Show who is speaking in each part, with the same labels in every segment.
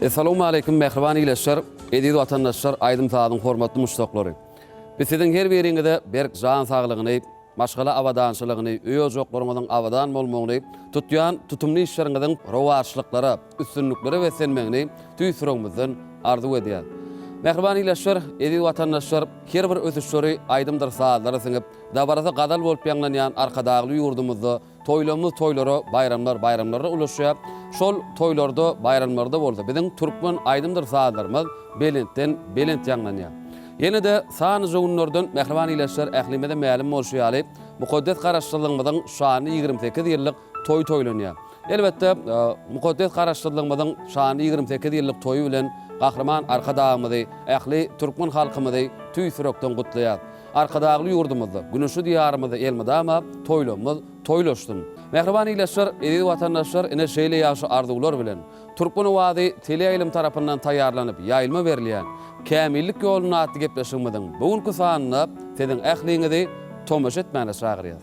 Speaker 1: Assalamu alaykum mehriban ileşler, ediz vatandaşlar, aydym taýdym hormatly muştaklary. Biz siziň her biriňizde berk jan saglygyny, maşgala awadançylygyny, öýe joklaryňyzyň awadan bolmagyny, tutýan tutumly işleriňiziň rowaçlyklara, üstünlükleri we senmegini tüýsüregimizden arzu edýär. Mehriban ileşler, ediz vatandaşlar, her bir ösüşleri aýdymdyr saatlara siňip, dabarada gadal bolup ýanglanýan arkadagly ýurdumyzda toýlamyz toýlary, bayramlara ulaşýar. Şol toýlarda, bayramlarda bolsa, biziň türkmen aýdymdyr saatlarymyz belentden belent ýanglanýar. Ýene de sany jogunlardan mehriban ileşler ählimede mälim bolşýaly, mukaddes garaşdyrlygymyzyň şany 28 ýyllyk toý toýlanýar. Elbetde mukaddes garaşdyrlygymyzyň şany 28 ýyllyk toýu bilen Gahraman arkadağımızı, ähli türkmen halkymyzy tüýsürekden gutlaýar. Arkadagly ýurdumyzda, güneşli diýarymyzda elmedama toýlamyz toýlaşdym. Mehriban ileşler, ediz watandaşlar ene şeýle ýaşy arzuwlar bilen Türkmen wady teleýilim tarapyndan taýýarlanyp ýaýylma berilýän kämillik ýoluny atdy gepleşigimiziň bugünkü sanyna siziň ähliňizi tomaş etmäne çagyrýar.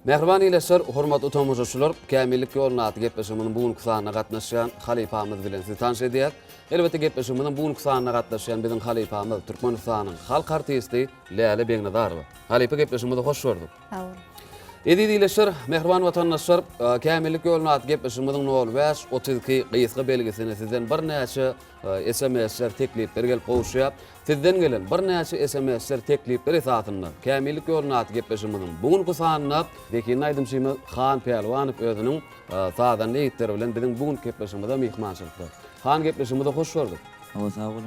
Speaker 1: Mehriban ileşler, hormatly tomoshaçylar, kämillik ýoluny atdy gepleşigimiziň bugünkü sanyna gatnaşýan halypamyz bilen sizi tanış edýär. Elbetde gepleşigimiziň bugünkü sanyna gatnaşýan biziň halypamyz Türkmenistanyň halk artisti Läle Beňnedarowa. Halypa gepleşigimize hoş gördük.
Speaker 2: Sağ olun.
Speaker 1: Ediz ileşler, mehriban watandaşlar, kämillik ýoluny atdy gepleşigimiziň 05-32 gysga belgisini sizden bir näçe SMS-ler, teklipler gelip gowşýar. Sizden gelen bir näçe SMS-ler, teklipler esasında kämillik ýoluny atdy gepleşigimiziň bugünkü sanyna Bekir Naýdymşymy Han Pehlwanow özüniň sadan eýitleri bilen biziň bugünkü gepleşigimizde mehmançylykda. Han gepleşigimize hoş gördük.
Speaker 3: Sağ olun.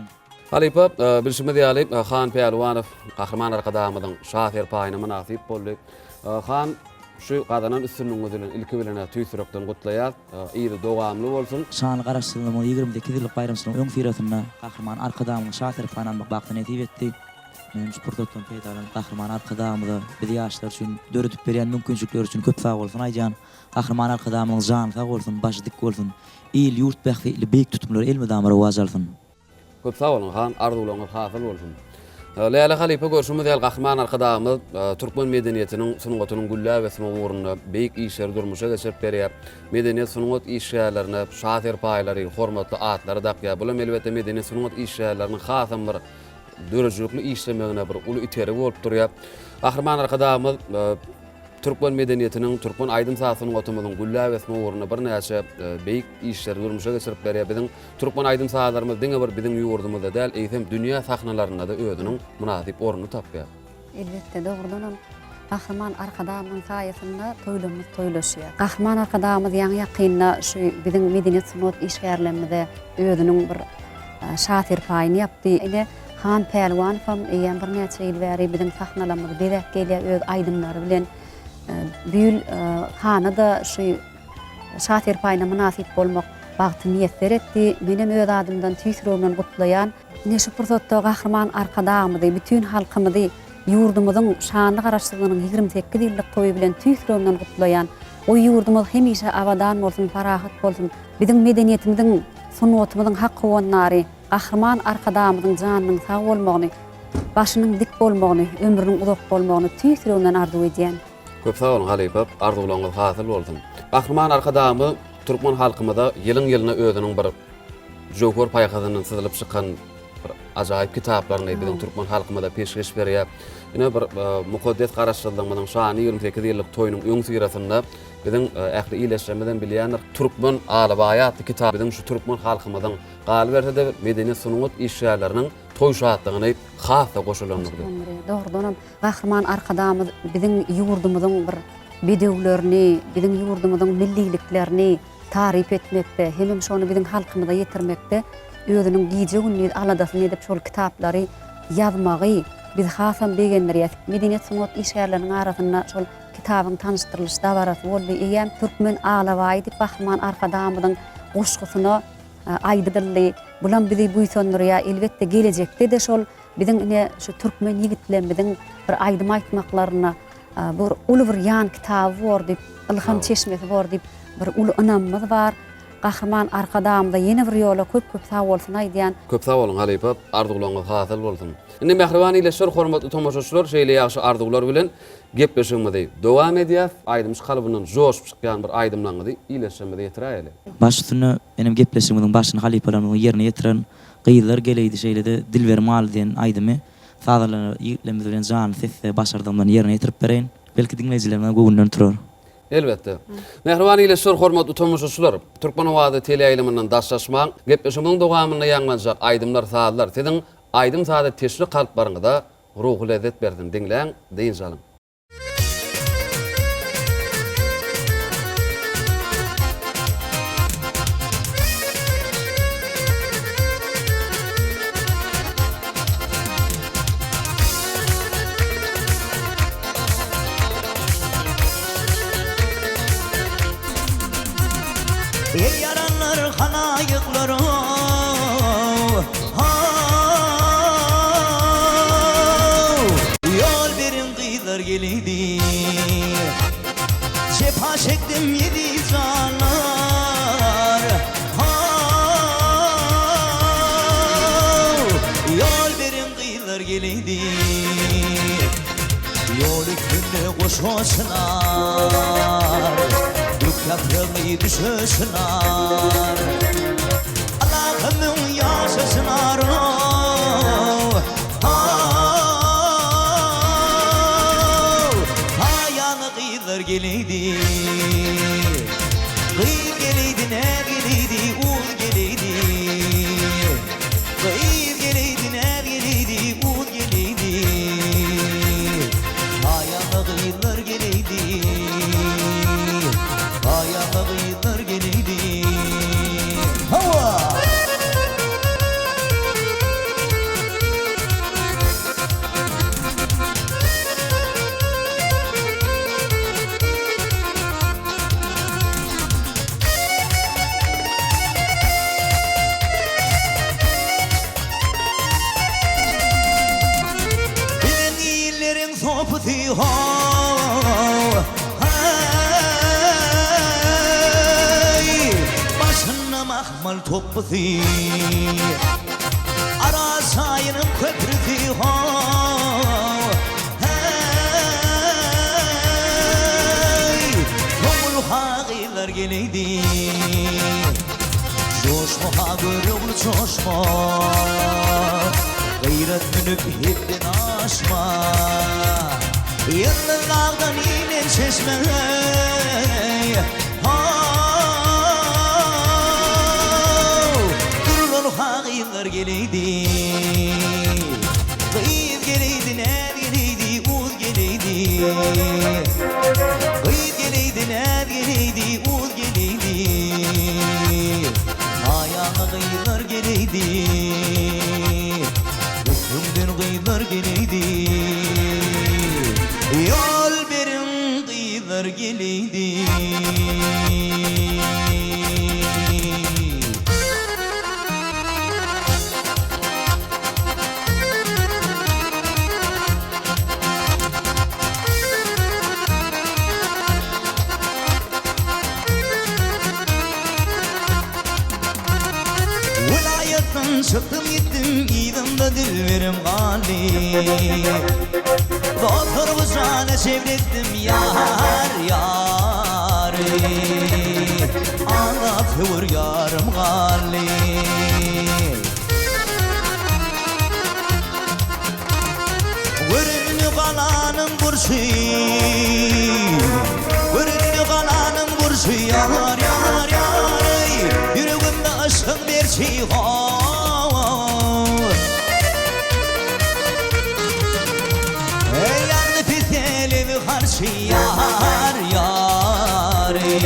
Speaker 1: Halypa, bilşime diýäli Han Pehlwanow Gahraman arkadağımyzyň şaher paýyna münasip boldy. Han şu gadanan üstünlüğü bilen ilki bilen tüýsürekden gutlaýar. Ýyly dowamly bolsun.
Speaker 3: Şany garaşdyrlygymyň 22 ýyllyk bayramçylygyň öň firatynda Gahraman arkadağymyň şaher paýyna bakdan etip etdi. Menim sportdan peýdalan Gahraman arkadağymyzy biz ýaşlar üçin döretip berýän mümkinçilikler üçin köp sag bolsun aýjan. Gahraman arkadağymyň jany sag bolsun, başı dik bolsun. İl ýurt bähli beýik tutumlar elmedamara waz alsyn.
Speaker 1: Köp sag bolun, Han arzuwlaryňyz hasyl bolsun. Läle halypa görüşimiz ýaly Gahraman arkadağymyz türkmen medeniýetiniň sunugatynyň güllä we sunugyna beýik işler durmuşa geçirip berýär. Medeniýet sunugat işlerlerine şaher paýlary, hormatly atlary dakýar. Bular elbetde medeniýet sunugat işlerleriniň hasam bir dörejlikli işlemegine bir uly iteri bolup durýar. Gahraman arkadağymyz türkmen medeniýetiniň, türkmen aýdym sasynyň otymyzyň güllä we sunugyna bir näçe beýik işler durmuşa geçirip berýär. Biziň türkmen aýdym sahalarymyz diňe bir biziň ýurdumyzda däl, eýsem dünýä sahnalarynda da özüniň munasip ornuny tapýar.
Speaker 2: Elbette doğrudan Gahraman arkadağımyň saýasynda toýlamyz toýlaşýar. Gahraman arkadağymyz ýaňy ýakynda şu biziň medeniýet sunugat işgärlerimizde özüniň bir şaher paýyny ýapdy. Ene Han Pehlwanow ýa bir näçe ýyl bäri biziň sahnalarymyzda berek gelýär öz aýdymlary bilen. Büyül hana da şu şaher paýyna münasip bolmak bagty niýetler etdi. Menem öz adymdan tüýsüregimden gutlaýan neşe pursatda Gahraman arkadağymyzy, bütün halkymyzy ýurdumyzyň şanly garaşdyrlygynyň 28 ýyllyk toýu bilen tüýsüregimden gutlaýan, o ýurdumyz hemişe awadan bolsun, parahat bolsun. Biziň medeniýetimiziň, sunugatymyzyň haqqy Gahraman arkadağymyzyň janynyň sag bolmagyny, başynyň dik bolmagyny, ömrüniň uzak bolmagyny tüýsüregimden arzu edýän.
Speaker 1: Köp sag bolun halypa, arzuwlaryňyz hasyl bolsun. Gahraman arkadağymy türkmen halkymyza ýylyň-ýylyna özüniň bir jogor paýgazynyň syzylyp çykan bir ajaýyp kitaplaryny biziň türkmen halkymyza peşgeş berýär. Ýene bir mukaddes garaşdyrlygymyň şany 28 ýyllyk toýunyň öň sirasynda biziň ähli ileşmeden bilýänler türkmen alabaýat kitap biziň şu türkmen halkymyzyň galy berse-de medeniýet sunugat işlerleriniň toý şatlygyny hassa goşulanyrdy.
Speaker 2: Doğrudan Gahraman arkadağymyz biziň ýurdumyzyň bir bedewlerini, biziň ýurdumyzyň milliliklerini tarif etmekde, hem şonu biziň halkymyza ýetirmekde özüniň giýje günni aladasyny edip şol kitaplary ýazmagy biz hasam begenler medeniýet sunugat işlerleriniň arasynda şol kitabyň tanıştyrylış dabarasy boldy. Eýem türkmen alabaý diýip Gahraman arkadağymyzyň goşgusyna aýdyrly, bulan bizi buýsandyrýar, elbetde gelecekde de şol biziň ine şu türkmen ýigitlerimiň bir aýdym aýtmaklaryna bir uly bir ýan kitaby bor diýip, Ilham Çeşmesi bor diýip bir uly anamyz bar. Gahrman arkadamda ýene bir ýola köp sag bolsun aýdýan.
Speaker 1: Köp sag bolun Halypa, arzuwlaryňyz hasyl bolsun. Indi Mehribany ile şol hormatly tomoşaçylar şeýle ýaşy arzuwlar bilen gepleşmedi. Dowam edýär. Aýdymyş kalbynyň joşup çykýan bir aýdymlaňyzy ileşmede ýetirýärler.
Speaker 3: Başyny benim gepleşigimiň başyny Halypalaryň ýerine ýetiren gyýlar geleydi şeýlede Dilber Mal diýen aýdymy fazlalyny ýitlemde bilen jan sesle başardymdan ýerine ýetirip bereýin. Belki dinleýijilerden göwünden turar.
Speaker 1: Elbette. Mehribany ile şol hormatly tomoşaçylar, Türkmen Owady teleýaýlymynyň daşlaşmaň gepleşigimiň dowamyna ýanglanjak aýdymlar saatlar. Siziň aýdym saada teşri kalplarynda ruhy lezzet berdim diňläň deýin jalyň.
Speaker 4: Ey yaranlar hanayıkları yol verin kıyılar geliydi cepha çektim yedi canlar yol verin kıyılar geliydi yol üstünde koşuşlar yaprağını düşüşler Allah'ımın yaşasınlar Ayağını kıyılar geleydi Kıyır geleydi, ner geleydi, uğur geleydi Kıyır geleydi, ner geleydi, uğur geleydi Ayağını kıyılar geleydi Ayağına kıyılar geleydi Hava! Bilen iyillerin sohbeti Mahmal toplusu Ara sayının köprüsü Yolul haqiler geleydi Coşma ha görüğün coşma Gayret minüp hepten aşma Yıllardan inen çeşme Haqiler geleydi Kıyıp geleydi, ner geleydi, uz geleydi Kıyıp geleydi, ner geleydi, uz geleydi Ayağına kıyılar geleydi Üstümden kıyılar geleydi Yol verin kıyılar geleydi Çıktım gittim idimde dilverim gali Doktor bu cana çevrettim yar yari Anlatıyor yarım gali Görünü kalanım burşı Görünü kalanım burşı yar yar yar Yüreğimde aşkın bir şey var Yar yari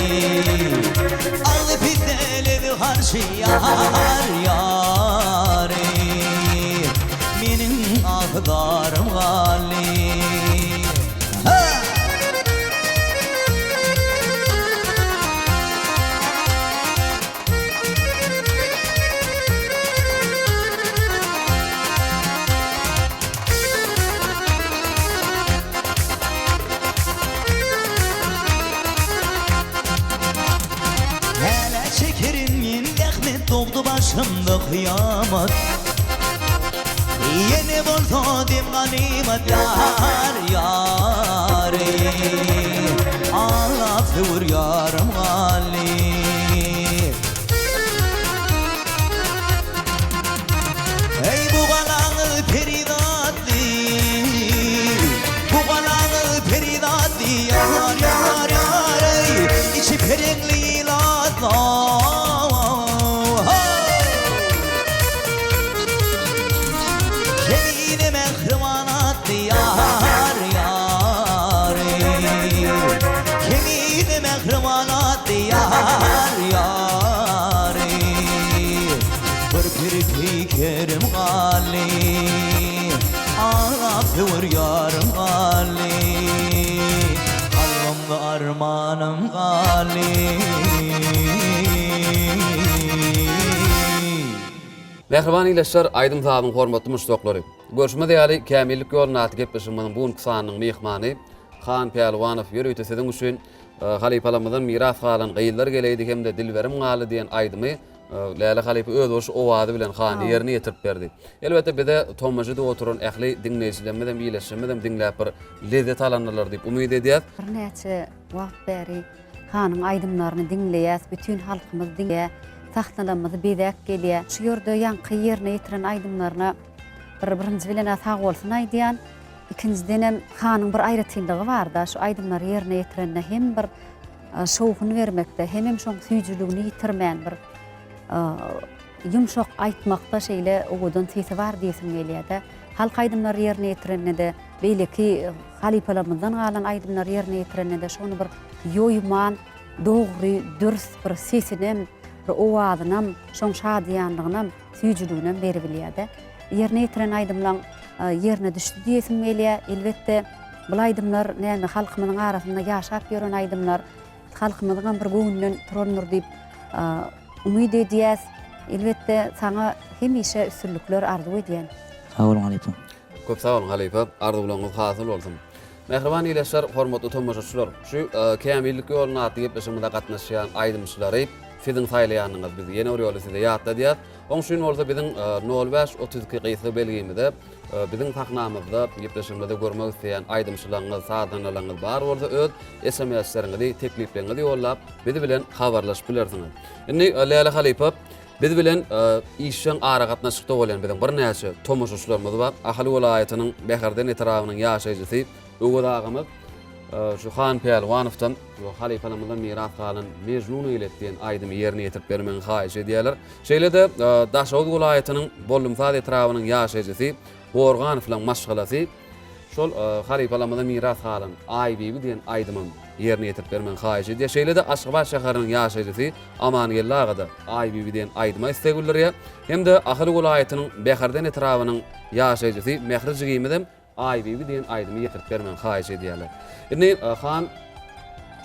Speaker 4: Ağlı piteli bir karşı yar yari Benim ahdarım gali doğdu başımda kıyamet. Yeni buldu dim ganimet yar yar ağlat vur yarım gali. Ey bu balağı peridatli, bu balağı peridatli yar yar yar ey içi perenli ilatla. Kemiğine mehrimanatli yar yar ey kemiğine mehrimanatli yar yar ey bir fikerim gali ağraf vur yarım gali kalbimde armanım gali.
Speaker 1: Mehriban ileşler aydym tabyň hormatly muşdoklary. Görüşme diýeli kämillik ýoluny aty gepleşmeniň bu kysynyň mehmany Han Pehlwanow ýöretisiň üçin halipalamyzdan miras galan gaýyllar geleydi hemde dilberim galy diýen aýdymy Lale Halipa öz oşu owady bilen hany ýerine ýetirip berdi. Elbetde bide tomajyda oturan ähli dinleýijilerden bileşmeden dinläp bir lezzet alanlar diýip umyt edýär.
Speaker 2: Bir näçe wagt beri hanyň aýdymlaryny dinleýäs, bütün halkymyz dinleýär, tahtlanymyzy bedäk gelýär. Şu ýerde ýanky ýerine ýetiren aýdymlaryna bir-birinji bilen sag bolsun aýdýan. İkinciden hem hanyň bir aýratyndygy bar da, şu aýdymlary ýerine ýetirende hem bir şowuny bermekde, hem şoň süýjüligini ýitirmän bir yumşak aýtmakda şeýle ogudan sesi bar diýesim gelýär. Halk aýdymlary ýerine ýetirende beýleki halipalarymyzdan galan aýdymlary ýerine ýetirende şonu bir ýoýman, dogry, dürüst bir sesinem, bir owadynym, şoň şadýanlygynam, süýjüliginem berip bilýär. Ýerine ýetiren aýdymlaryň ýerine düşdi diýesim gelýär. Elbetde bu aýdymlar näme halkymyzyň arasynda ýaşap ýören aýdymlar, halkymyzyň bir göwnünden turandyr diýip umyt edýäs. Elbetde saňa hemişe üstünlikler arzu edýän.
Speaker 3: Sag bolun Halipa.
Speaker 1: Köp sag bolun Halipa, arzu bolanyňyz hasyl bolsun. Mehriban ileşler hormatly tomoşaçylar, şu kämillik ýoluny aty gepleşmede gatnaşýan aýdymçylary fiziň saýlaýanyňyz bizi ýene ýoly size ýatda diýär. Oň şuň bolsa biziň 05-32 gysy belgimizde biziň tahnamyzda gepleşmede görmek isleýän aýdymçylaryňyz, sadanalaryňyz bar bolsa öz SMS-leriňizi, tekliplerinizi ýollap bizi bilen habarlaşyp bilersiňiz. Indi Lale Halipa biz bilen işin ara gatnaşykda bolan biziň bir näçe tomoşaçylarymyz bar. Ahly welaýatynyň Beherden etrawynyň ýaşaýjysy Öwür agymyz şu Han Pehlwanowdan şu halipalamyzdan miras galan Mejnun ýeletdiýen aýdymy ýerine ýetirip bermegi haýyş edýärler. Şeýle-de Daşawut welaýatynyň Bollumsaz etrawynyň ýaşaýjysy Gorganow bilen maşgalasy şol halipalamyzdan miras galan Aýbibi diýen aýdymy ýerine ýetirip bermegi haýyş edýär. Şeýle-de Aşgabat şäheriniň ýaşaýjysy Amanyýella agada Aýbibi diýen aýdyma istegillerýär. Hemde Ahly welaýatynyň Beherden etrawynyň ýaşaýjysy Mehriz Gymydym Aýbibi diýen aýdymy ýetirip bermegi haýyş edýärler. Indi Han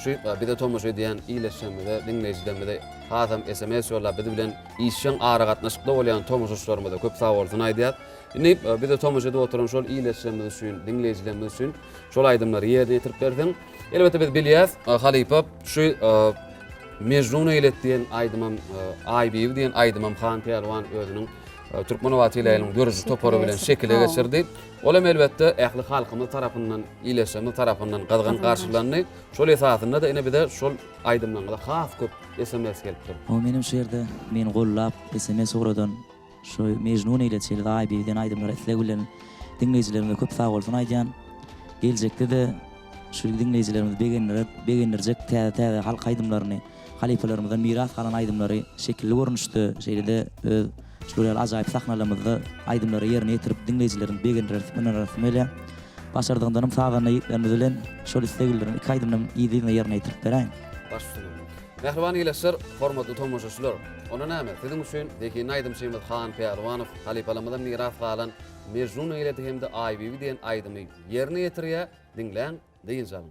Speaker 1: şu bir de tomoş edýän iýleşmede dinleýijilerimize hasam SMS ýollap bizi bilen işin ara gatnaşykda bolan tomoşaçylarymyza köp sag bolsun aýdýar. Indi bir de tomoş edip oturan şol iýleşmede üçin, dinleýijilerimiz üçin şol aýdymlary ýerine ýetirip berdiň. Elbetde biz bilýäs, Halipa şu Mejnun ýeletdiýen aýdymam Aýbibi diýen aýdymam Han Pehlwan özüniň Türkmen wagtylarynyň görüş topary bilen şekilde geçirdi. Olam elbetde ähli halkymyz tarapyndan, iýleşmemiz tarapyndan gazgan garşylandy. Şol esasynda da ine bir de şol aýdymlarga has köp SMS gelipdir.
Speaker 3: O menim şu ýerde meni gollap SMS uradan şu Mejnun ýeletdiýen Aýbibiň aýdymlary eslegilen dinleýijilerime köp sag bolsun aýdýan. Geljekde de şu dinleýijilerimiz begenlerjek täze halk aýdymlaryny, halipalarymyzdan miras galan aýdymlary şekilli görnüşde şeýle şular ajaýyp sahnalarymyzda aýdymlary ýerine ýetirip dinleýijilerin begenlerine başardygyndan sagany ýetlerimiz bilen şol isteglerini iki aýdymdan ýerine ýetirip beräň.
Speaker 1: Başlaýan. Mehriban iýleşler, hormatly tomoşaçylar. Ona näme? Siziň üçin deki aýdymçymyz Han Pehlwanow halipalamyzdan miras galan Mejnun ýeleti hemde Aýbibi diýen aýdymy ýerine ýetirýär. Dinleň, diýilýär.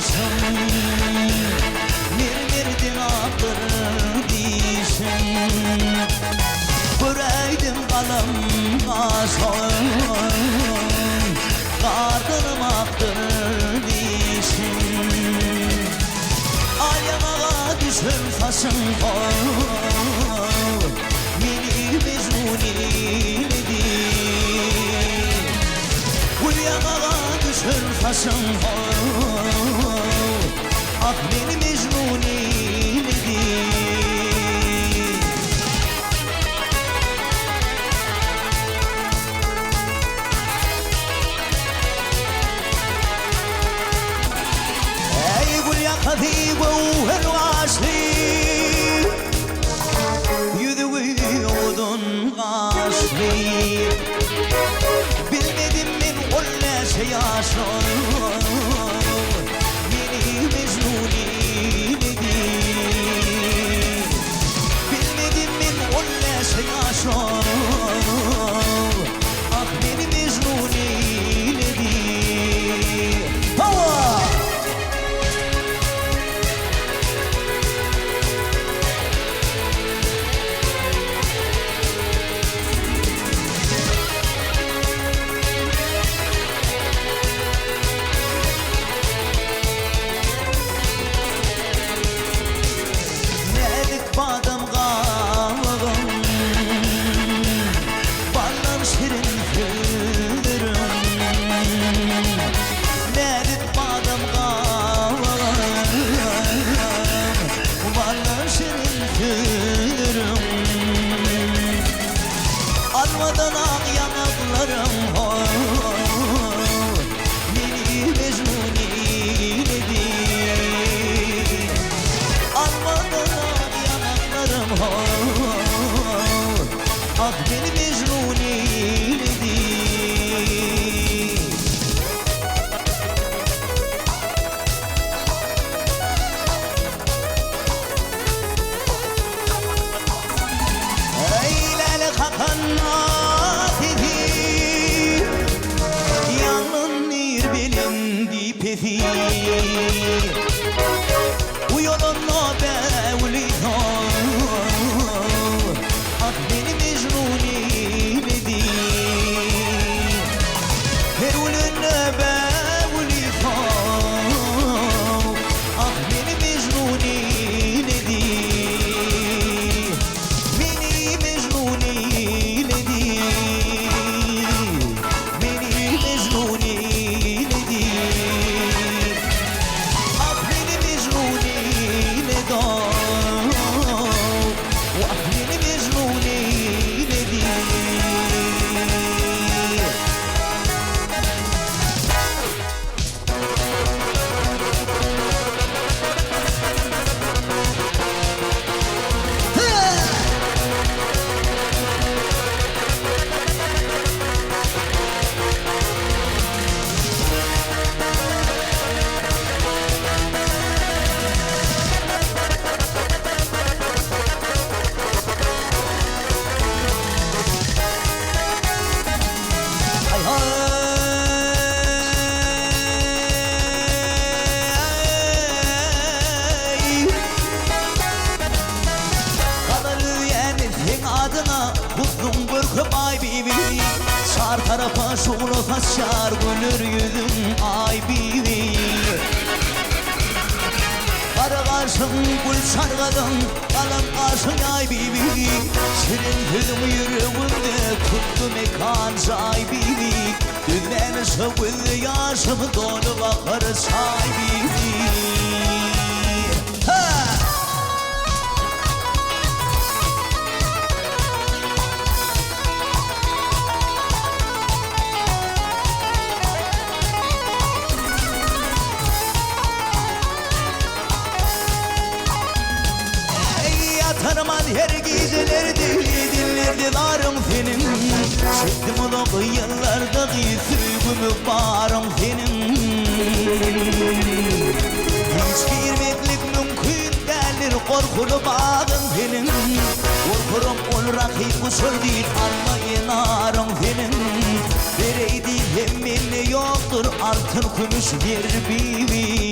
Speaker 4: başım Mirmirdin akır dişim Büreydim kalım aşağım Kargınım aktır dişim Ayamağa düşür fasın Mini mecnuniydi Uyamağa düşür fasın Ah beni mecnuniydi خفيف والغاشلي يذوي أذن غاشلي بالمدن من ولا سياشر مني مجنوني ندي بالمدن من ولا سياشر أخ مني مجنوني ندي Almadan ak yanaklarım Mini mecnuniydi Almadan ak yanaklarım Ah beni mecnuniydi Yanın nirbelim dipefi Uyolunla bevlito Ah beni mecnuniydi Herulunla bevlito Ah beni mecnuniydi Beni mecnuniydi Sar tarafa şoğlu kaçar gülür yüzüm ay bibi Kara karşım gül sargadın kalın karşın ay bibi Senin hüzüm yüreğimde tuttu mekan say bibi Düzmeni sıvılı yaşım dolu bakar say bibi Tanımaz her gecelerdi dinlerdi narım senin Çektim onu yıllardaki sürgümü bağrım senin Hiç girmeklik mümkün değildir korkulu bağın senin Korkurum ol rakip usul değil almayın narım senin Vereydi hemminli yok yoktur altın kumuş bir bibi.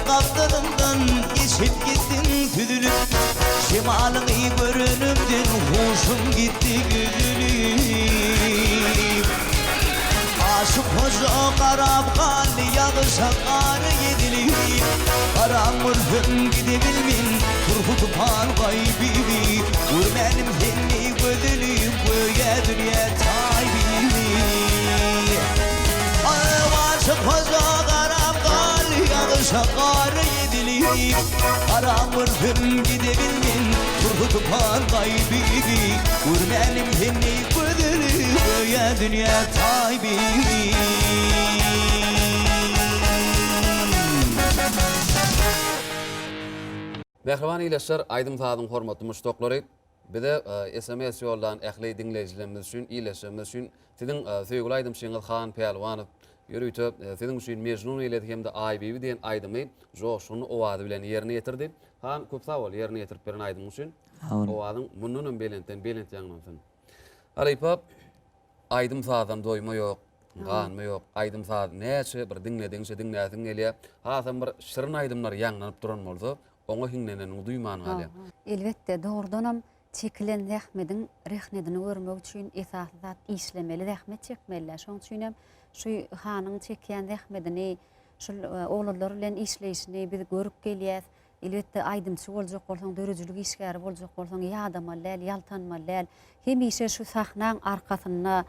Speaker 4: Kaptanımdan geçip gittin tüdülüp Şimalın iyi görünümden hoşum gitti güdülüp Aşık hoca karab kalli yağışa karı yedilip Karamırdım gidebilmin turhutu pan gaybibi Görmenim henni gödülüp göğe dünya taybibi Aşık hoca karab kalli yağışa karı yedilip Karamırdım gidebilmin turhutu pan gaybibi Görmenim henni gödülüp göğe dünya taybibi
Speaker 1: Mehriban iyileşler, Aydın Taadın hormatly muştoklary. Bide SMS yoldan ähli dinleýijilerimiz üçin, iyileşimiz üçin sizin söýgüli Aydym Şeňiz Xan Pelwanow ýörüýtip sizin üçin mejnun eýledi hem de AYB'yi diýen Aydymy joşuny owady bilen ýerine ýetirdi. Han köp sag bol ýerine ýetirip beren Aydym üçin. Owadyň mununun belenten belent ýaňlanýan. Alypap Aydym Taadam doýma ýok. Ganmy ýok. Aydym Taad näçe bir dinlediňse dinläsiň gelýär. Hasam bir şirin aydymlar ýaňlanyp duran bolsa Oňa hiňnenen duýman galy.
Speaker 2: Elbetde doğrudanam çekilen rahmedin rehnedini görmek üçin esasat işlemeli, rahmet çekmeli. Şoň üçin hem şu hanyň çekýän rahmedini şu oğullar bilen işleýişini biz görüp gelýäs. Elbetde aydymçy boljak bolsaň, dörejülük işgäri boljak bolsaň, ýadamalyl, ýaltanmalyl. Hemişe şu sahnaň arkasyna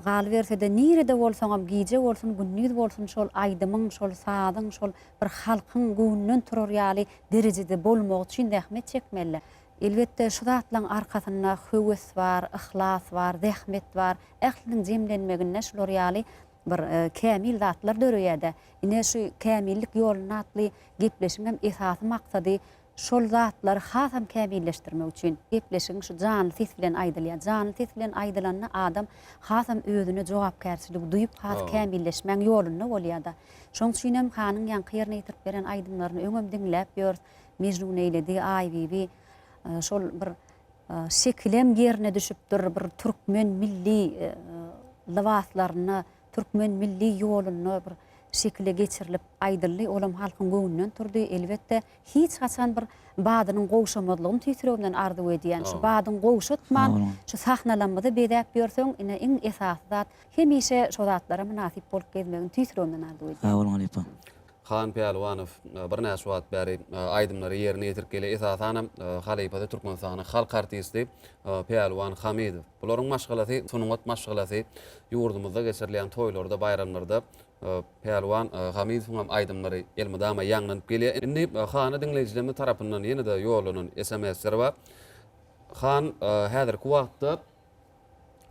Speaker 2: gal berse de nirede bolsaňam giýje bolsun, günnüz bolsun şol aydymyň, şol saadyň, şol bir halkyň göwnünden turur ýaly derejede bolmak üçin rahmet çekmeli. Elbetde şu zatlaryň arkasyna höwes bar, ihlas bar, rahmet bar. Ähliniň jemlenmegine şolar ýaly bir kämil zatlar döreýärde. Ine şu kämillik ýoluna atly gepleşiňem esasy maksady şol zatları hasam kämilleşdirmek üçin gepleşiň şu jany ses bilen aýdylýar. Jany ses bilen aýdylanyna adam hasam özüne jogapkärçilik duýup has kämilleşmek ýoluna bolýar-da. Şoň üçin hem hanyň ýanky ýerine ýetirip beren aýdymlaryny öňüm dinläp ýör. Mejnun eýledi, AYB'yi şol bir şekilem ýerine düşüpdir, bir türkmen milli libaslaryny, türkmen milli ýoluny bir şekilde geçirilip aydylly olam halkyň göwnünden turdy. Elbetde hiç haçan bir badynyň gowşamadlygyny tüýtüründen ardy edýän. Şu badyň gowşatman, şu sahnalanmada bedäp ýörseň, ine iň esasy zat hemişe şo zatlara münasip bolup gelmegini tüýtüründen ardy edýän.
Speaker 3: Awalňalypam.
Speaker 1: Xan Pelwanow bir näçe wagt bäri aýdymlary ýerine ýetirip gelýär. Esasanam Halypada Türkmenistanyň halk artisti Pelwan Hamidow. Bularyň maşgalasy, sunuňat maşgalasy ýurdumyzda geçirilen toýlarda, bayramlarda Pelwan Hamidow hem aýdymlary elmydama ýaňlanyp gelýär. Indi Xany dinleýijilerimiz tarapyndan ýene-de ýolunyň SMS-leri bar. Xan häzirki wagtda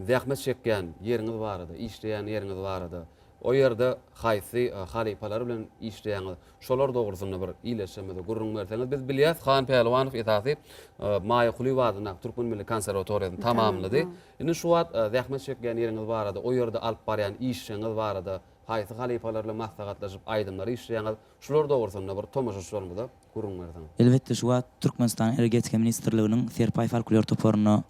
Speaker 1: zähmet çekýän ýeriňiz barada, işleýän ýeriňiz barada. O ýerde haýsy halypalar bilen işleýän şolar dogrusynda bir iýleşmede gurrun berseňiz biz bilýäs Xan Pelwanow esasy Maýa Hulywadyna Türkmen Milli Konserwatoriýasyny tamamlady. Indi şu wagt zähmet çekýän ýeriňiz barada, o ýerde alyp barýan işleýäňiz barada, haýsy halypalar bilen maslahatlaşyp aýdymlary işleýän şolar dogrusynda bir tomaşaşlarymyzda gurrun berseňiz.
Speaker 3: Elbetde şu wagt Türkmenistan Energetika Ministrliginiň Serpay folklor toporuny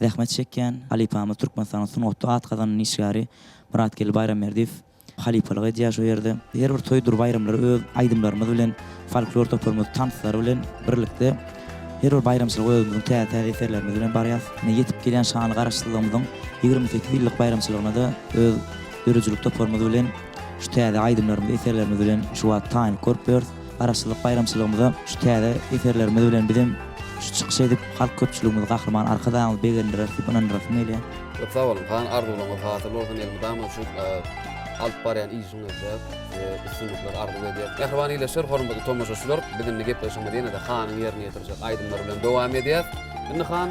Speaker 3: zähmet çekýän halypamy Türkmenistanyň sunatda atkazanyň işgäri Muratgel Bayramberdiýew halypalyk edýär şo ýerde. Her bir toýdur bayramlary öz aýdymlarymyz bilen folklor toporumyz tançlary bilen birlikde her bir bayramçylyk özüniň täze eserlerimiz bilen barýas. Ýetip gelýän şanly garaşdyrlygymyzyň 28 ýyllyk bayramçylygyna da öz dörejülük toporumyz bilen şu täze aýdymlarymyz, eserlerimiz bilen şu wagt taýyn görüp garaşdyrlyk bayramçylygymyza şu täze eserlerimiz bilen bizim şu çıkış edip halk köpçülüğümüz kahraman arkadaşımız begendiler tipanandılar meyle.
Speaker 1: Çok sağ olun. Kan arzularımız hatırlı olsun elimden şu alıp barayan iyisin edip üstünlükler arzu edip. Mehriban iyileşir, hormatly tomoşaşylar bizimle gepleşmede ýene de hanyň ýerine ýetirjek aýdymlar bilen dowam edýär. Indi han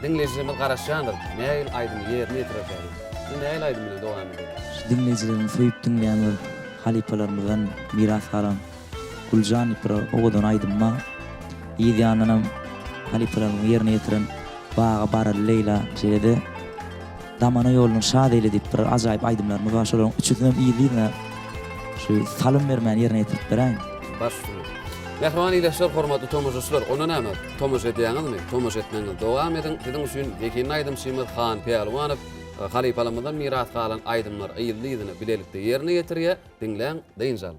Speaker 1: dinleýijilerimiz garaşýandyr. Näil aýdym ýerine ýetirjek. Näil aýdym bilen dowam edýär.
Speaker 3: Dinleyijilerimiz söýüp dinleýänler halipalarymyzdan miras alan Guljan ipra oğudan aydımma ýa-da halipalarymyň ýerine ýetiren baga barar Leyla şeýle damana ýoluny şad eyle diýip bir ajaýyp aýdymlarymyz bar. Şolaryň üçünden iýiliğine şu salym bermän ýerine ýetirip beräň.
Speaker 1: Başly. Mehriban iyileşir, hormatly tomoşaşylar, ona näme? Tomoş edýäňizmi? Tomoş etmeniň dowam edin. Sizin üçin Ekin aýdym Şymyr Han Peýalwanow halipalarymyzdan miras galan aýdymlar iýildigini bilelikde ýerine ýetirýär. Dinleň, deýinjal.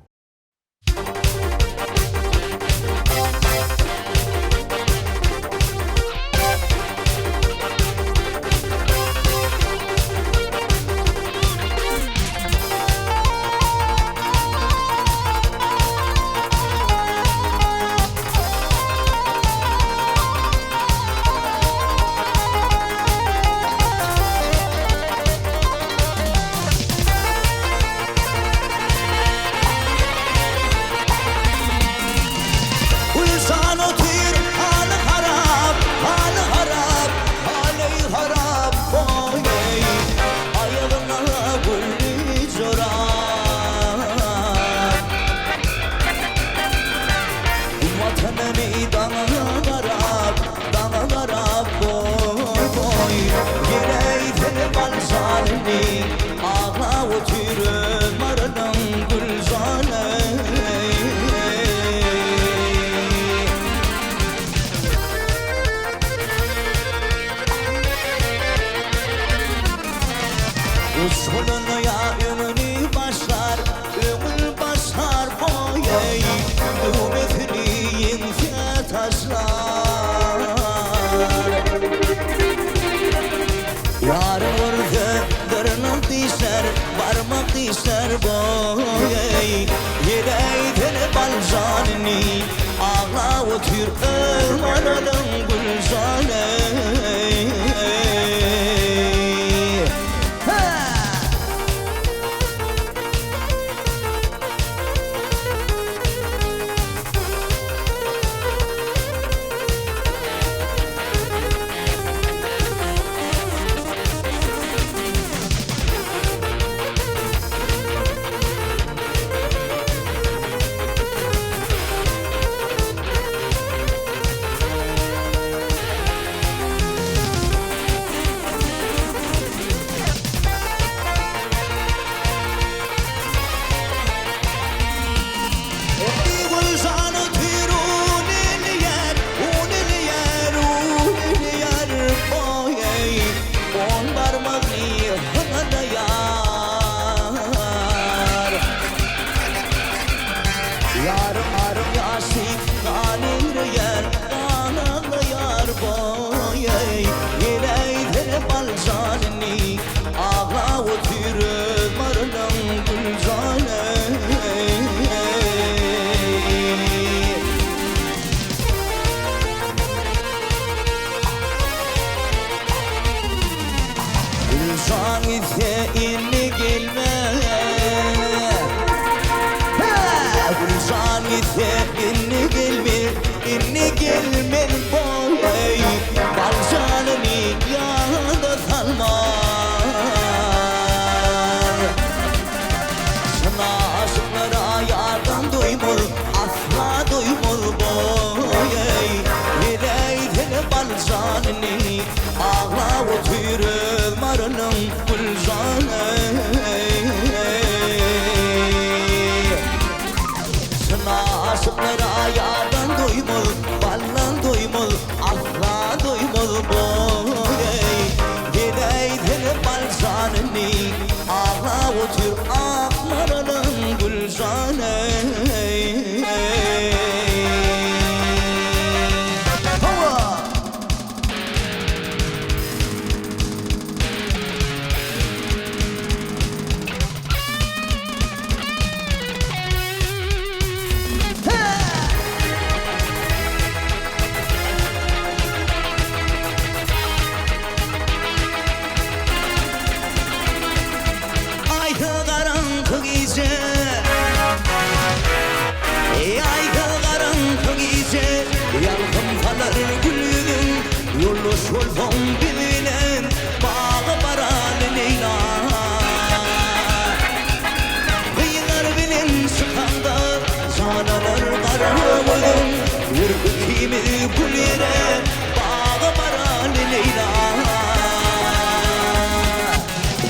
Speaker 4: kimi gül yere bağı baran Leyla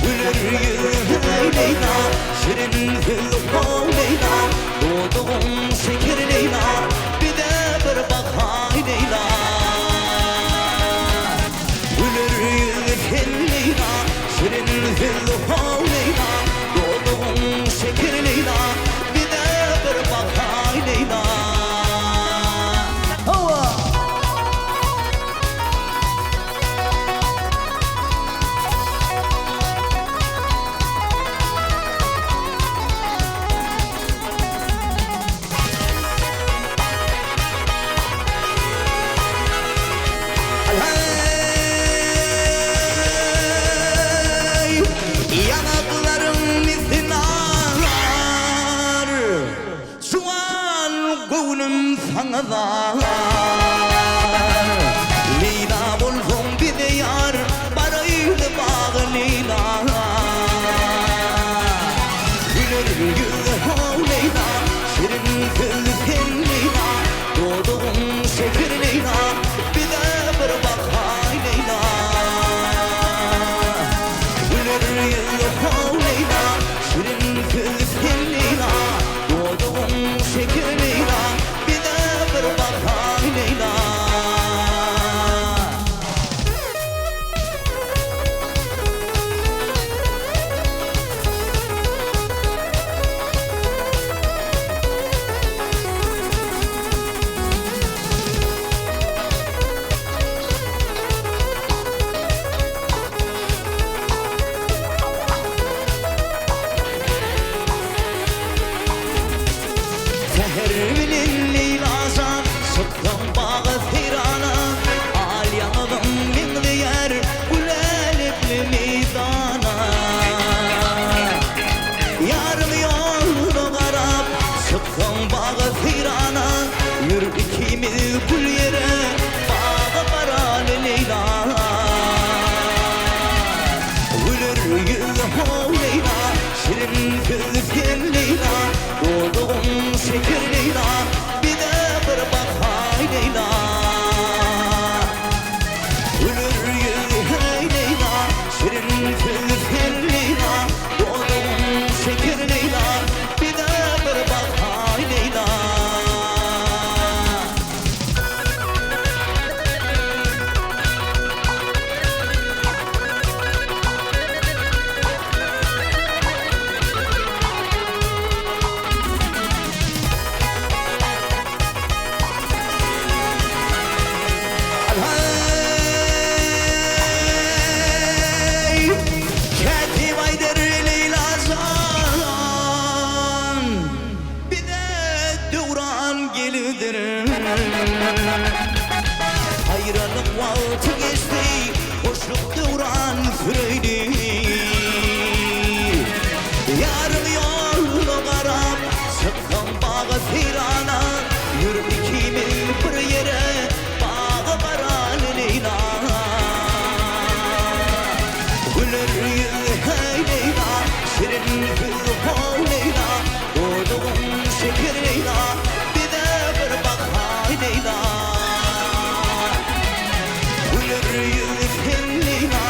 Speaker 4: Güler yüz Leyla şirin gül ol Leyla doğduğun şeker Leyla bir de bir bakay Leyla Güler yüz Leyla şirin gül ol Leyla doğduğun şeker Leyla bir de bir bakay Leyla yanaklarım izinar şu an gönlüm sana dar Leyla buldum bir de yar baraylı bağı Leyla Güler yüz ol Leyla şirin gül sen Leyla doğduğun şeker Leyla bir de bir bakay Leyla Güler yüz ol Leyla şirin gül sen Leyla doğduğun şeker Leyla bir de bir bakay Leyla Seherminin Leyla'san sıktım bağı firana Al yanıdım min diyer gülelikli meydana Yarım yolunu karab sıktım bağı firana Yürü ikimiz gül yere bağı baran Leyla Güler yüz ol Leyla şirin gül sen Leyla doğduğun şeker Leyla bir de bir bakay Leyla Güler yüz Leyla şirin gül sen Leyla doğduğun şeker Leyla bir de bir bakay Leyla Ketim aydır Leyla'san bir de devran gelidir Hayranlık vakti geçti hoşluk devran süreydi Yarım yolunu karab sıktım bağı firana Yürü ikimiz bir yere bağı baran Leyla Güler yüz Leyla şirin gül ol Leyla doğduğun şeker Leyla bir de bir bakay Leyla Güler yüz Leyla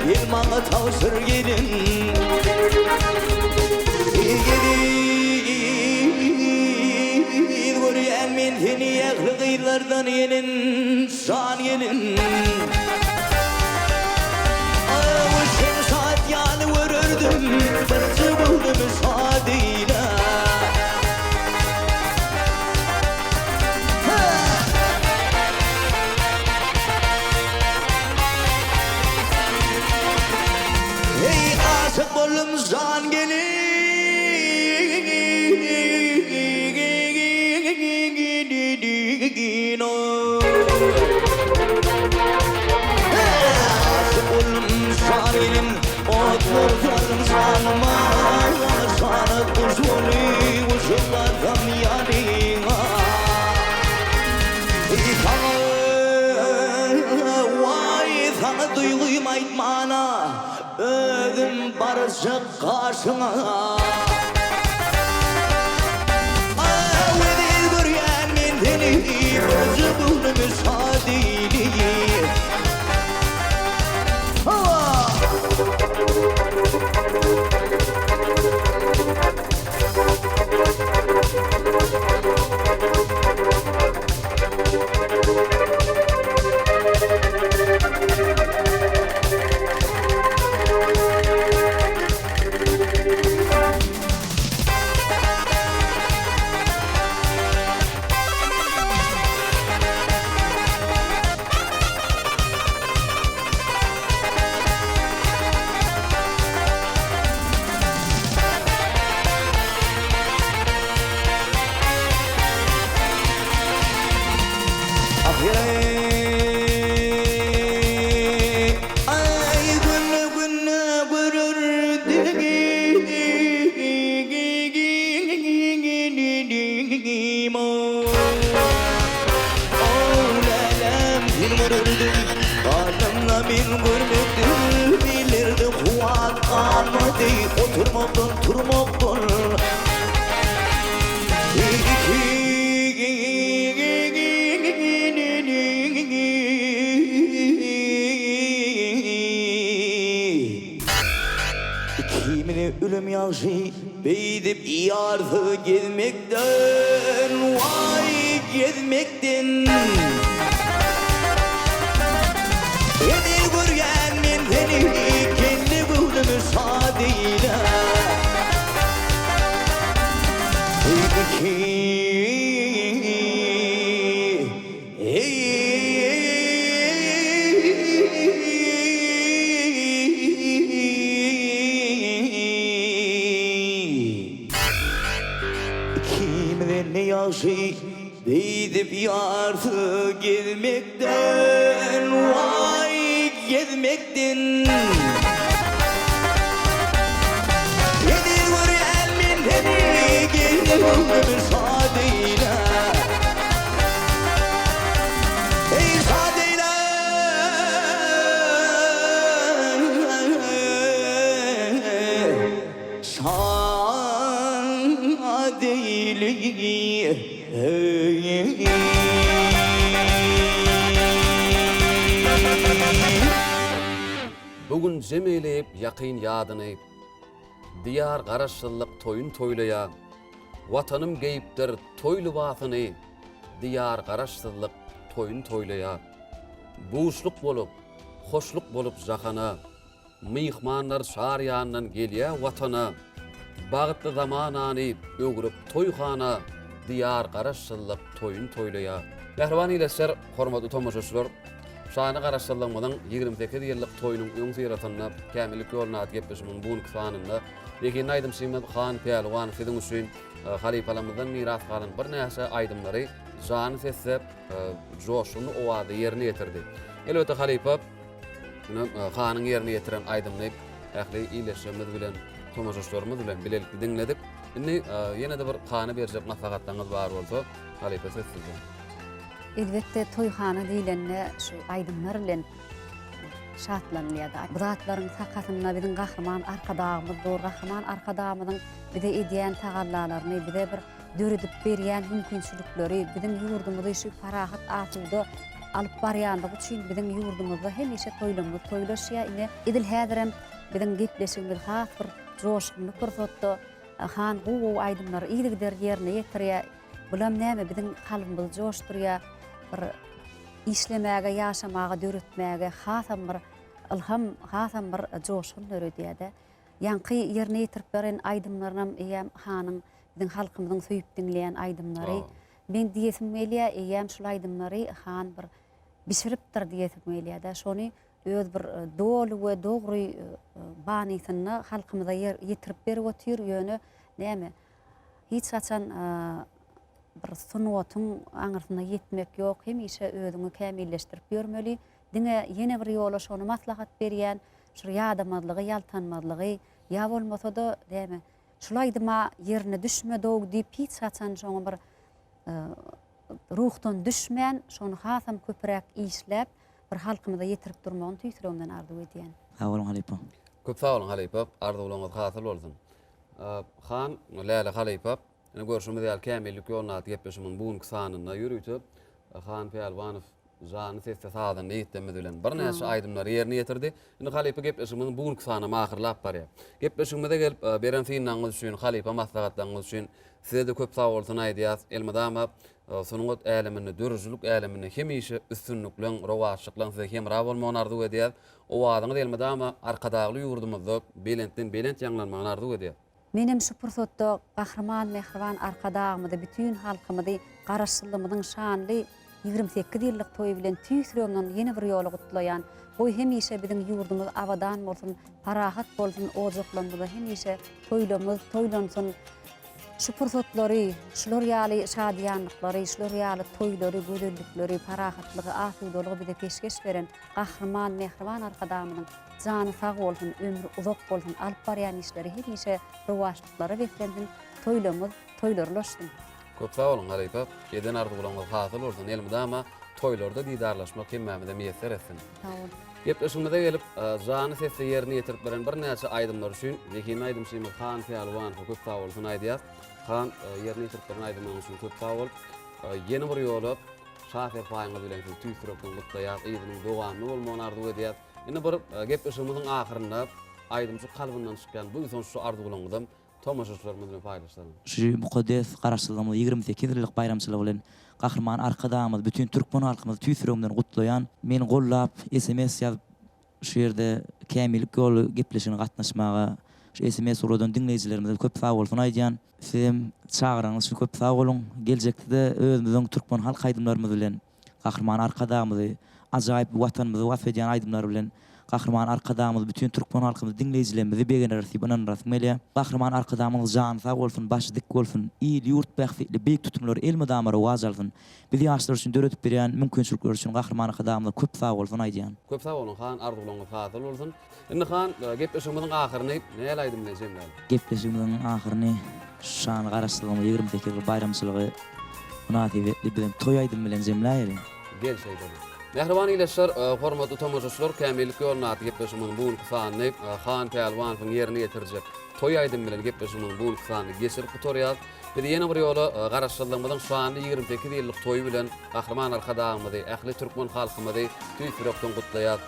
Speaker 4: Elmağa tavsır gelin Gelin Görüyen men seni yaklı kıyılardan yenin Şan gelin Sen saat yanı vururdum Fırçı buldum saadıyla Hey aşık bolum can gelin Aşık bolum can gelin Otlar canım canıma Sana kuş olayım Uçurlardan yanına Vay sana duyguyum aytmana Ödüm barışık karşına Ödül görüyen men seni Gözü buldu müsaadeni Ay günü günü vurur dilim Oğlum bir vururdum Adamla bir vururdum Bilirdi kuat kalmadı Oturmaktan turmaktan Kimine ölüm yaşı beydip yardı gezmekten Vay gezmekten Beni görgen men seni kendi buldu müsaadeyle Kimine ne yaşı beydip yardı gezmekten Vay gezmekten Yedi görüyen men seni kendi buldu müsaadeyle Ey saadeyle
Speaker 1: Bugün cemeleyip yakın yadını, diyar garaşsızlık toyun toylaya, vatanım geyiptir toylu vatını, diyar garaşsızlık toyun toylaya. Buğuşluk bolup, hoşluk bolup zakana, mihmanlar şar yanından gelye vatana, bağıtlı zamanani ögürüp toyxana, diyar garaşsızlık toyun toylaya. Mehriban ileser, hormatly tomoşaçylar, şany garaşsızlygymyň 28 ýyllyk toýunyň öň syratyna kämillik ýoluna atgepişimiň bu nuksanynda Lekin Aydym Simet Xan Pehlwan fiziň üçin halifalarymyzdan miras galan bir näçe aýdymlary jany sesep joşuny owada ýerine ýetirdi. Elbetde halifa Xanyň ýerine ýetiren aýdymly ähli ileşmemiz bilen tomoşaçlarymyz bilen bilelikli diňledik. Indi ýene-de bir Xany berjek nafagatlaryňyz bar bolsa halifa sessizde.
Speaker 2: Elbette toyxana diýlende şu aýdymlar bilen şatlanýardy. Bu zatlaryň sakatyna biziň gahrman arkadagymyz, dor gahrman arkadagymyň bide edýän tagallalaryny, bide bir döredip berýän mümkinçilikleri, biziň ýurdumyzda şu farahat asuda alyp barýandygy üçin biziň ýurdumyzda hemişe toýlamyz toýlaşýar. Ine edil häzirem biziň gepleşigimiz has bir joşgyny körsatdy. Han gowy aýdymlar ýygyder ýerine ýetirýär. Bulam näme biziň kalbymyzy joşdurýar. Bir işlemäge, ýaşamaga, döretmäge hasam bir ilham, hasam bir joşgyny öredýär. Ýanky ýerine ýetirip beren aýdymlarynam eýem hanyň biziň halkymyzyň söýüp dinleýän aýdymlary. Ben diýesim gelýär, eýem şol aýdymlary han bir bişiripdir diýesim gelýär. Şonu öz bir dolu we dogry banysyny halkymyza ýetirip berip otyr ýöne näme? Hiç saçan bir sunuwatyň aňyrsyna ýetmek ýok, hemişe özüňi kämilleşdirip ýörmeli. Diňe ýene bir ýola şonu maslahat berýän, şu ýadamazlygy, ýaltanmazlygy, ýa bolmasa da näme? Şulaydyma ýerine düşme dog diýip hiç saçan şoňa bir ruhdan düşmän, şonu hasam köpürek işläp bir halkymyza ýetirip durmagyny tüýsüremden arzu edýän.
Speaker 3: Awalym halypa.
Speaker 1: Köp sağ olun Halypa, arzuwlaryňyz hasyl bolsun. Han, Lala Halypa, ine görüşimiz ýaly kämillik ýoluna gepleşimiň bugun sanyna ýürüýtip, Han Pelwanow jany sesde sadan eýtdemi bilen bir näçe aýdymlary ýerine ýetirdi. Ine Halypa gepleşimiň bugun sanyna mahyrlap barýar. Gepleşigimizde gelip beren finnaňyz üçin, Halypa maslahatlaryňyz üçin size de köp sağ bolsun aýdýas. Elmadama sunuňat älemini, dürüjlük älemini hemişe üstünlüklen, rowaşlyklan size hemra bolmagyny arzu edýär. O wagtyňyz elmadama arkadagly ýurdumyzda belent ýanglanmagyny arzu edýär.
Speaker 2: Menem şu pursatda Gahrman Mehriban arkadagymyzda bütün halkymyzy garaşdyrmyň şanly 28 ýyllyk toý bilen tüýsüremden ýene bir ýola gutlaýan. Bu hemişe biziň ýurdumyz abadan bolsun, parahat bolsun, ozaklanmyzda hemişe toýlansyn. Şu pursatlary, şular ýaly şadýanlyklary, şular ýaly toýlary, gözellikleri, parahatlygy, asudalygy bize peşkeş beren Gahrman Mehriban arkadagymyň jany sag bolsun, ömrü uzak bolsun, alyp barýan işleri hemişe rowaşlyklary beklensin, toýlarlaşsyn.
Speaker 1: Köp sağ olun Halypa, eden arzuwlaryňyz hasyl bolsun. Elmadama toýlarda diýdarlaşmak hemmemide meýesser etsin.
Speaker 2: Sağ ol.
Speaker 1: Gepleşigimizde gelip jany sesde ýerine ýetirip beren bir näçe aýdymlar üçin Zekin aýdym şeýme Han Pelwanow köp sağ bolsun aýdýas. Han ýerine ýetirip beren aýdymlar üçin köp sağ bol. Ýene bir ýola şaher paýyňy bilen tüýsürepden gutlaýar, ýygynyň dowamy bolmagyny arzu edýär. Ine bir gepleşigimiziň ahyrynda aýdymçy kalbyndan çykan bu son şu arzuwlaryňyzdan tomaşaçylarymyz bilen paýlaşalım.
Speaker 3: Şu mukaddes garaşdyrmyň 28 ýyllyk bayramçylygy bilen Gahrman arkadagymyz bütün türkmen halkymyzy tüýsüremden gutlaýan, meni gollap SMS ýazyp şu ýerde kämillik ýoly gepleşigine gatnaşmaga, şu SMS uradan dinleýijilerimize köp sag bolsun aýdýan. Sizem çagyraňyz şu köp sag bolun. Geljekde özümiziň türkmen halk aýdymlarymyz bilen Gahrman arkadagymyzy ajaýyp watanymyzy waf edýän aýdymlar bilen Gahrman arkadagymyz bütün türkmen halkymyzy dinleýijilerimizi begener sibanan rasmelýär. Gahrman arkadagymyň jany sag bolsun, başy dik bolsun, ýyl ýurt bäxtli beýik tutumlary elmadamary wazalsyn. Bizi ýaşlar üçin döretip berýän mümkinçilikler üçin Gahrman arkadagymyz köp sag bolsun aýdýan.
Speaker 1: Köp sag bolun Han, arzuwlaryňyz hasyl bolsun. Indi Han, gepleşigimiziň ahyryny näle aýdym bilen jemlädi?
Speaker 3: Gepleşigimiziň ahyryny şan garaşdyrmyň 28 ýyl bayramçylygy münasibetli bilen toý aýdym bilen jemläýär.
Speaker 1: Gel şeyden. Mehriban ileşler, hormatly tomaşaçylar, kämillik ýoluna gepleşimiň bugun sanyny Han Pelwanowyň ýerine ýetirjek. Toý aýdym bilen gepleşimiň bugun sanyny geçirip tutarýar. Bir ýene bir ýola garaşdyrmyň şany 28 ýyllyk toý bilen Gahrman arkadagymyzy, ähli türkmen halkymyzy tüýsürepden gutlaýar.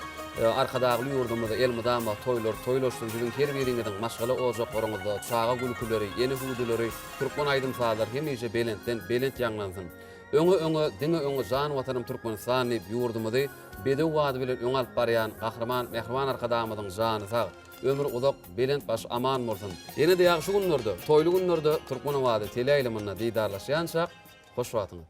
Speaker 1: Arkadagy ýurdumyzda elmadama toýlaşdyr bilen her biriňiziň maşgala ojaklaryňyzda çağa gülküleri, ýene huduly, türkmen aýdymçylar hemişe belent ýanglansyn. Öňe diňe jan watanym Türkmenistany ýurdumyzy bede wady bilen öňe alyp barýan Gahrman Mehriban arkadagymyzyň jany sag, ömür uzak, belent baş aman bolsun. Ýene de ýagşy günlerde, toýly günlerde Türkmen wady teleýilimine diýdarlaşýançak, hoş wagtyňyz.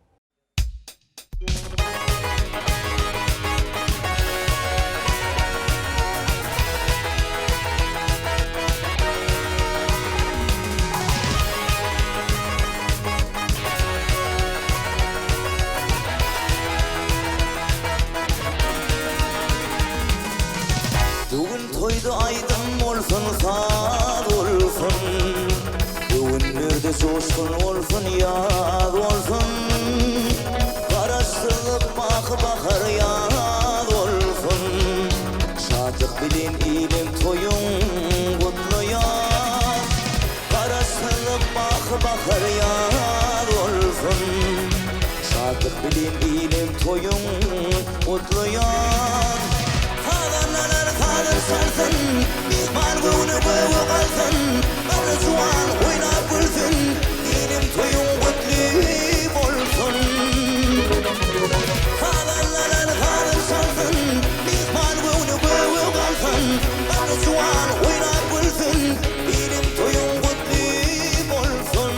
Speaker 4: Toyda aydın olsun, sağ olsun. Düğünlerde coşkun olsun, yağ olsun. Garaşdırlıp bakar yağ olsun. Şadık bilen ilim toyun kutlayan. Garaşdırlıp bakar yağ olsun. Şadık bilen ilim toyun olsun, arzuan oynap gülsün, benim toyum kutlu olsun.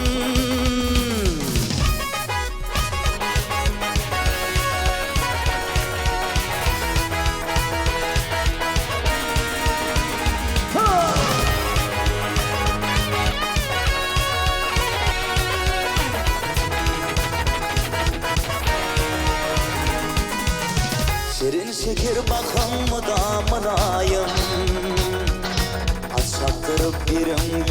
Speaker 4: Şirin şeker bakan mı da mınayım, az çaktırıp birim